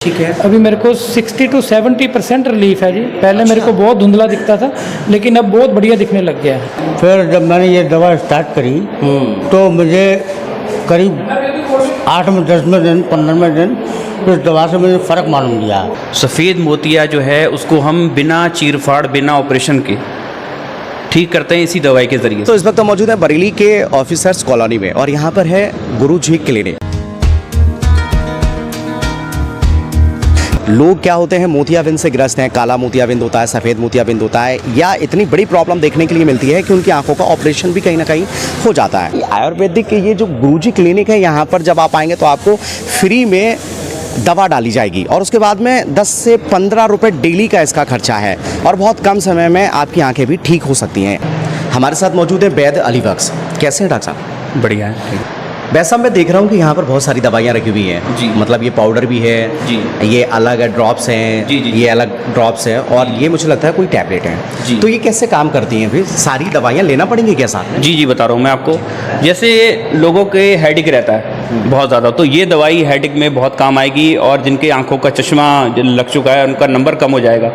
ठीक है। अभी मेरे को 60 to 70% रिलीफ है जी। पहले मेरे को बहुत धुंधला दिखता था, लेकिन अब बहुत बढ़िया दिखने लग गया है। फिर जब मैंने ये दवा स्टार्ट करी तो मुझे करीब 8वें 10वें दिन 15वें दिन इस दवा से मुझे फ़र्क मालूम दिया। सफ़ेद मोतिया जो है उसको हम बिना चीरफाड़ बिना ऑपरेशन के ठीक करते हैं इसी दवाई के ज़रिए। तो इस वक्त हम मौजूद हैं बरेली के ऑफिसर्स कॉलोनी में और यहाँ पर है गुरुजी क्लिनिक। लोग क्या होते हैं, मोतियाबिंद से ग्रस्त हैं। काला मोतियाबिंद होता है, सफ़ेद मोतियाबिंद होता है, या इतनी बड़ी प्रॉब्लम देखने के लिए मिलती है कि उनकी आंखों का ऑपरेशन भी कहीं ना कहीं हो जाता है। आयुर्वेदिक ये जो गुरुजी क्लिनिक है, यहाँ पर जब आप आएंगे तो आपको फ्री में दवा डाली जाएगी और उसके बाद में 10 से 15 रुपये डेली का इसका खर्चा है और बहुत कम समय में आपकी आंखें भी ठीक हो सकती हैं। हमारे साथ मौजूद है वैद्य अली बख्श। कैसे हैं डॉक्टर साहब? बढ़िया है। वैसा मैं देख रहा हूँ कि यहाँ पर बहुत सारी दवाइयाँ रखी हुई हैं जी। मतलब ये पाउडर भी है जी। ये अलग ड्रॉप्स हैं जी, जी। ये अलग ड्रॉप्स हैं और ये मुझे लगता है कोई टैबलेट है जी। तो ये कैसे काम करती हैं? फिर सारी दवाइयाँ लेना पड़ेंगी क्या साथ में? जी जी बता रहा हूँ मैं आपको। जैसे लोगों के हेडेक रहता है बहुत ज़्यादा, तो ये दवाई हेडेक में बहुत काम आएगी और जिनके आंखों का चश्मा लग चुका है उनका नंबर कम हो जाएगा,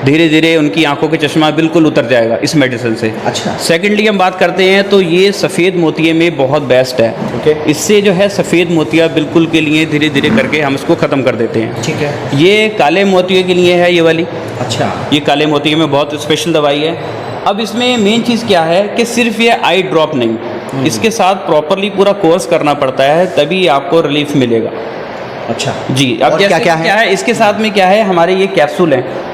धीरे धीरे उनकी आंखों के चश्मा बिल्कुल उतर जाएगा इस मेडिसिन से। अच्छा। सेकेंडली हम बात करते हैं तो ये सफ़ेद मोतिये में बहुत बेस्ट है। ओके। इससे जो है सफ़ेद मोतिया बिल्कुल के लिए धीरे धीरे करके हम इसको ख़त्म कर देते हैं। ठीक है। ये काले मोतिये के लिए है ये वाली। अच्छा। ये काले मोतिये में बहुत स्पेशल दवाई है। अब इसमें मेन चीज़ क्या है कि सिर्फ ये आई ड्रॉप नहीं, इसके साथ प्रॉपरली पूरा कोर्स करना पड़ता है, तभी आपको रिलीफ मिलेगा। अच्छा जी। अब और जैसे क्या है? इसके साथ में क्या है, हमारे ये कैप्सूल हैं।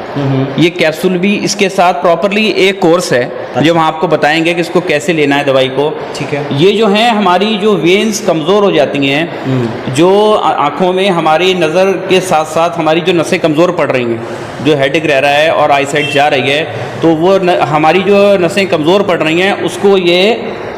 ये कैप्सूल भी इसके साथ प्रॉपरली एक कोर्स है। अच्छा। जो हम आपको बताएंगे कि इसको कैसे लेना है दवाई को। ठीक है। ये जो है हमारी जो वेन्स कमज़ोर हो जाती हैं, जो आँखों में हमारी नज़र के साथ साथ हमारी जो नसें कमज़ोर पड़ रही हैं, जो हेडेक रह रहा है और आईसाइट जा रही है, तो वो हमारी जो नसें कमज़ोर पड़ रही हैं उसको ये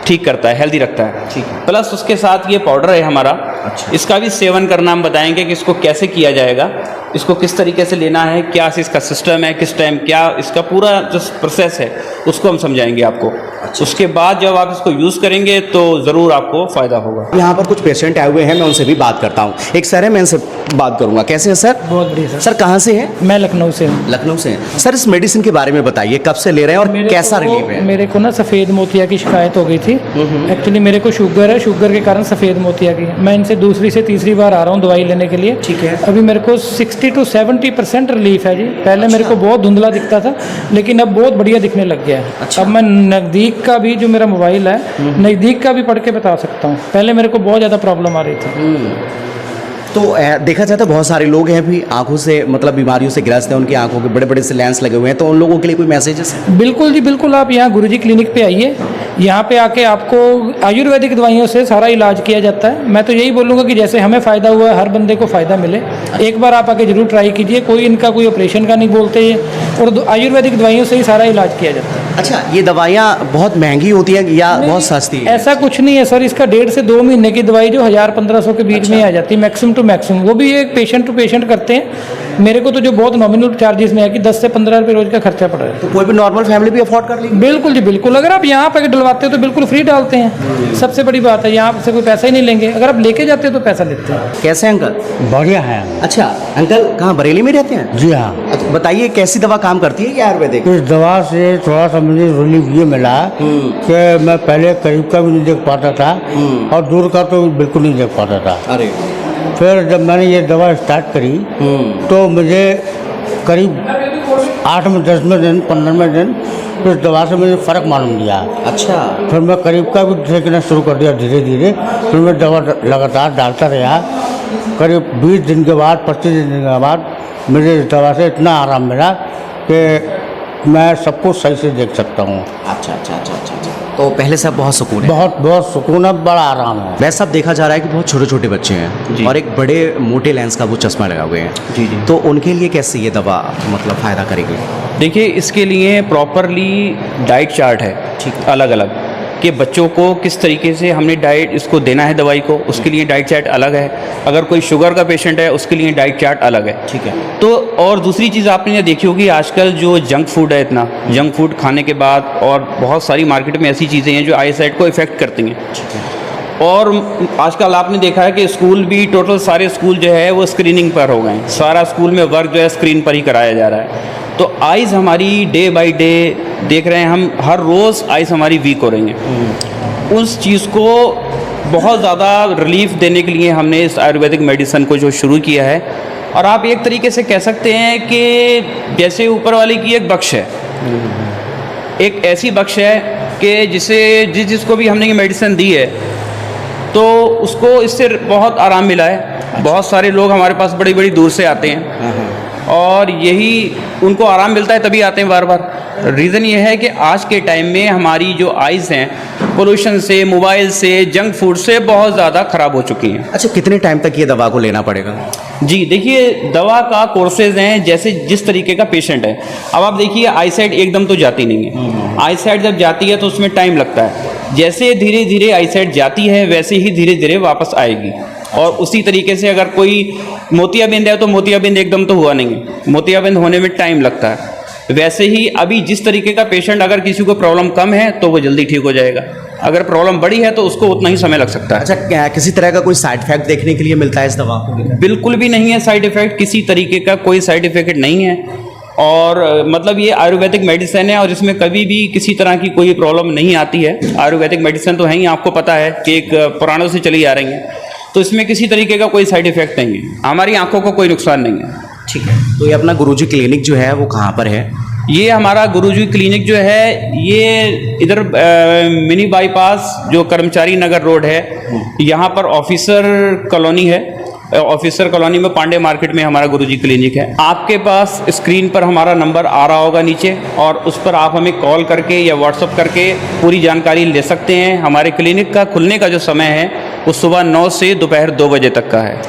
ठीक करता है, हेल्दी रखता है। ठीक है। प्लस उसके साथ ये पाउडर है हमारा। अच्छा। इसका भी सेवन करना हम बताएंगे कि इसको कैसे किया जाएगा, इसको किस तरीके से लेना है, क्या इसका सिस्टम है, किस टाइम क्या इसका पूरा जो प्रोसेस है उसको हम समझाएंगे आपको। अच्छा। उसके बाद जब आप इसको यूज़ करेंगे तो ज़रूर आपको फ़ायदा होगा। यहाँ पर कुछ पेशेंट आए हुए हैं, मैं उनसे भी बात करता हूँ। एक सर है, मैं इनसे बात करूँगा। कैसे हैं सर? बहुत बढ़िया सर। सर कहाँ से हैं? मैं लखनऊ से हूँ। लखनऊ से हैं। सर इस मेडिसिन के बारे में बताइए, कब से ले रहे हैं और कैसा रिलीफ है? मेरे को ना सफ़ेद मोतिया की शिकायत हो गई थी। एक्चुअली मेरे को शुगर है, शुगर के कारण सफ़ेद मोतिया की। मैं इनसे दूसरी से तीसरी बार आ रहा हूँ दवाई लेने के लिए। ठीक है। अभी मेरे को 60 to 70% रिलीफ है जी। पहले मेरे को बहुत धुंधला दिखता था, लेकिन अब बहुत बढ़िया दिखने लग गया है। अच्छा। अब मैं नज़दीक का भी जो मेरा मोबाइल है, नज़दीक का भी पढ़ के बता सकता हूँ। पहले मेरे को बहुत ज़्यादा प्रॉब्लम आ रही थी। तो देखा जाए तो बहुत सारे लोग हैं भी आंखों से मतलब बीमारियों से ग्रस्त हैं, उनकी आंखों के बड़े बड़े से लेंस लगे हुए हैं, तो उन लोगों के लिए कोई मैसेजेस है? बिल्कुल जी बिल्कुल। आप यहाँ गुरुजी क्लिनिक पे आइए। यहाँ पे आके आपको आयुर्वेदिक दवाइयों से सारा इलाज किया जाता है। मैं तो यही बोलूँगा कि जैसे हमें फ़ायदा हुआ है, हर बंदे को फ़ायदा मिले। एक बार आप आके ज़रूर ट्राई कीजिए। कोई इनका कोई ऑपरेशन का नहीं बोलते ये, और आयुर्वेदिक दवाइयों से ही सारा इलाज किया जाता है। अच्छा, ये दवाइयाँ बहुत महंगी होती हैं या बहुत सस्ती है? ऐसा कुछ नहीं है सर। इसका 1.5 से 2 महीने की दवाई जो 1000-1500 के बीच में आ जाती है, मैक्सिमम टू मैक्सिमम। वो भी एक पेशेंट टू पेशेंट करते हैं। मेरे को तो जो बहुत नॉमिनल चार्जेस में है कि 10 से 15 रुपये रोज का खर्चा पड़ रहा है। तो कोई भी नॉर्मल फैमिली भी अफोर्ड कर लेगी? बिल्कुल जी बिल्कुल। अगर आप यहाँ पर डलवाते हो तो बिल्कुल फ्री डालते हैं। सबसे बड़ी बात है, यहाँ से कोई पैसा ही नहीं लेंगे। अगर आप लेके जाते हो तो पैसा लेते हैं। कैसे हैं अंकल? बढ़िया है। अच्छा अंकल, कहाँ बरेली में रहते हैं? जी हाँ। अच्छा, बताइए कैसी दवा काम करती है, क्या आयुर्वेदिक? इस दवा से थोड़ा सा मुझे रिलीफ ये मिला कि मैं पहले करीब का भी नहीं देख पाता था और दूर का तो बिल्कुल नहीं देख पाता था। अरे। फिर जब मैंने ये दवा स्टार्ट करी तो मुझे करीब 8वें 10वें दिन 15वें दिन इस दवा से मुझे फ़र्क मालूम दिया। अच्छा। फिर मैं करीब का भी देखना शुरू कर दिया धीरे धीरे। फिर मैं दवा लगातार डालता रहा। करीब 20 दिन के बाद 25 दिन के बाद मुझे इस दवा से इतना आराम मिला कि मैं सब कुछ सही से देख सकता हूँ। अच्छा अच्छा अच्छा अच्छा अच्छा। तो पहले से अब बहुत सुकून है? बहुत बहुत सुकून है, बड़ा आराम है। वैसे अब देखा जा रहा है कि बहुत छोटे छोटे बच्चे हैं और एक बड़े मोटे लेंस का वो चश्मा लगा हुए हैं। जी जी। तो उनके लिए कैसे ये दवा मतलब फ़ायदा करेगी? देखिए, इसके लिए प्रॉपरली डाइट चार्ट है। ठीक। अलग अलग कि बच्चों को किस तरीके से हमने डाइट इसको देना है दवाई को, उसके लिए डाइट चार्ट अलग है। अगर कोई शुगर का पेशेंट है उसके लिए डाइट चार्ट अलग है। ठीक है। तो और दूसरी चीज़ आपने ये देखी होगी, आजकल जो जंक फूड है, इतना जंक फूड खाने के बाद और बहुत सारी मार्केट में ऐसी चीज़ें हैं जो आई साइट को इफ़ेक्ट करती हैं। और आजकल आपने देखा है कि स्कूल भी टोटल सारे स्कूल जो है वो स्क्रीनिंग पर हो गए हैं। सारा स्कूल में वर्क जो है स्क्रीन पर ही कराया जा रहा है। तो आइज़ हमारी डे बाय डे देख रहे हैं हम, हर रोज़ आइज़ हमारी वीक हो रही हैं। उस चीज़ को बहुत ज़्यादा रिलीफ देने के लिए हमने इस आयुर्वेदिक मेडिसिन को जो शुरू किया है। और आप एक तरीके से कह सकते हैं कि जैसे ऊपर वाले की एक बख्श है, एक ऐसी बख्श है कि जिसको भी हमने ये मेडिसिन दी है तो उसको इससे बहुत आराम मिला है। बहुत सारे लोग हमारे पास बड़ी बड़ी दूर से आते हैं और यही उनको आराम मिलता है तभी आते हैं बार बार। रीज़न ये है कि आज के टाइम में हमारी जो आइज़ हैं पोल्यूशन से, मोबाइल से, जंक फूड से बहुत ज़्यादा ख़राब हो चुकी हैं। अच्छा, कितने टाइम तक ये दवा को लेना पड़ेगा? जी देखिए, दवा का कोर्सेज हैं जैसे जिस तरीके का पेशेंट है। अब आप देखिए आई साइड एकदम तो जाती नहीं है। आई साइड जब जाती है तो उसमें टाइम लगता है। जैसे धीरे धीरे आई साइड जाती है वैसे ही धीरे धीरे वापस आएगी। और उसी तरीके से अगर कोई मोतियाबिंद है तो मोतियाबिंद एकदम तो हुआ नहीं है, मोतियाबिंद होने में टाइम लगता है। वैसे ही अभी जिस तरीके का पेशेंट, अगर किसी को प्रॉब्लम कम है तो वो जल्दी ठीक हो जाएगा, अगर प्रॉब्लम बड़ी है तो उसको उतना ही समय लग सकता है। अच्छा, क्या किसी तरह का कोई साइड इफेक्ट देखने के लिए मिलता है इस दवा को? बिल्कुल भी नहीं है साइड इफेक्ट, किसी तरीके का कोई साइड इफेक्ट नहीं है। और मतलब ये आयुर्वेदिक मेडिसिन है और इसमें कभी भी किसी तरह की कोई प्रॉब्लम नहीं आती है। आयुर्वेदिक मेडिसिन तो है ही, आपको पता है कि एक पुरानों से चली आ रही है, तो इसमें किसी तरीके का कोई साइड इफेक्ट नहीं है। हमारी आंखों को कोई नुकसान नहीं है। ठीक है, तो ये अपना गुरुजी क्लिनिक जो है वो कहाँ पर है? ये हमारा गुरुजी क्लिनिक जो है ये इधर मिनी बाईपास जो कर्मचारी नगर रोड है, यहाँ पर ऑफिसर कॉलोनी है। ऑफिसर कॉलोनी में पांडे मार्केट में हमारा गुरुजी क्लिनिक है। आपके पास स्क्रीन पर हमारा नंबर आ रहा होगा नीचे, और उस पर आप हमें कॉल करके या व्हाट्सअप करके पूरी जानकारी ले सकते हैं। हमारे क्लिनिक का खुलने का जो समय है वो सुबह 9 से दोपहर 2 बजे तक का है।